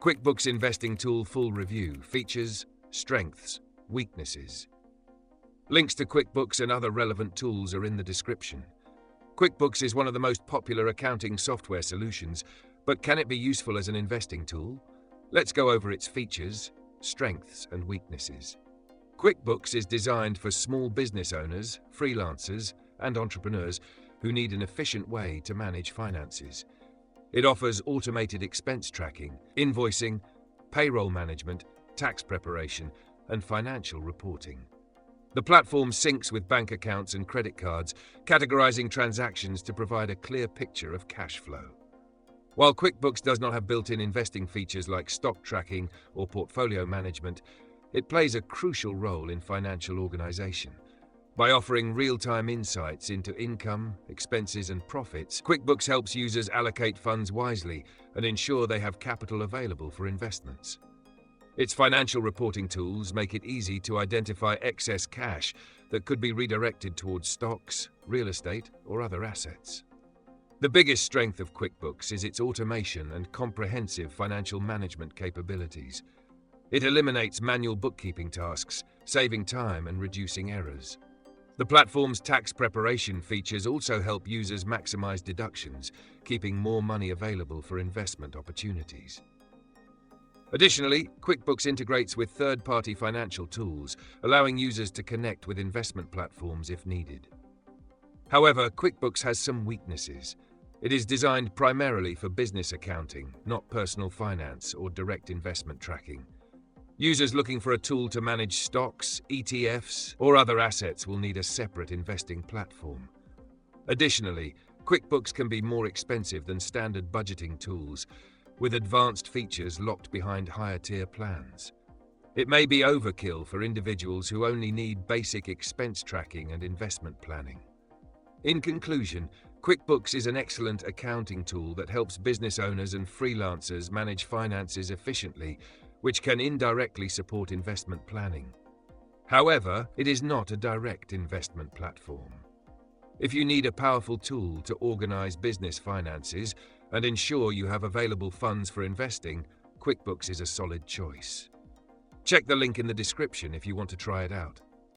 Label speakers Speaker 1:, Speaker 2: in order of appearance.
Speaker 1: QuickBooks Investing Tool Full Review: Features, Strengths, Weaknesses. Links to QuickBooks and other relevant tools are in the description. QuickBooks is one of the most popular accounting software solutions, but can it be useful as an investing tool? Let's go over its features, strengths, and weaknesses. QuickBooks is designed for small business owners, freelancers, and entrepreneurs who need an efficient way to manage finances. It offers automated expense tracking, invoicing, payroll management, tax preparation, and financial reporting. The platform syncs with bank accounts and credit cards, categorizing transactions to provide a clear picture of cash flow. While QuickBooks does not have built-in investing features like stock tracking or portfolio management, it plays a crucial role in financial organization. By offering real-time insights into income, expenses, and profits, QuickBooks helps users allocate funds wisely and ensure they have capital available for investments. Its financial reporting tools make it easy to identify excess cash that could be redirected towards stocks, real estate, or other assets. The biggest strength of QuickBooks is its automation and comprehensive financial management capabilities. It eliminates manual bookkeeping tasks, saving time and reducing errors. The platform's tax preparation features also help users maximize deductions, keeping more money available for investment opportunities. Additionally, QuickBooks integrates with third-party financial tools, allowing users to connect with investment platforms if needed. However, QuickBooks has some weaknesses. It is designed primarily for business accounting, not personal finance or direct investment tracking. Users looking for a tool to manage stocks, ETFs, or other assets will need a separate investing platform. Additionally, QuickBooks can be more expensive than standard budgeting tools, with advanced features locked behind higher-tier plans. It may be overkill for individuals who only need basic expense tracking and investment planning. In conclusion, QuickBooks is an excellent accounting tool that helps business owners and freelancers manage finances efficiently, which can indirectly support investment planning. However, it is not a direct investment platform. If you need a powerful tool to organize business finances and ensure you have available funds for investing, QuickBooks is a solid choice. Check the link in the description if you want to try it out.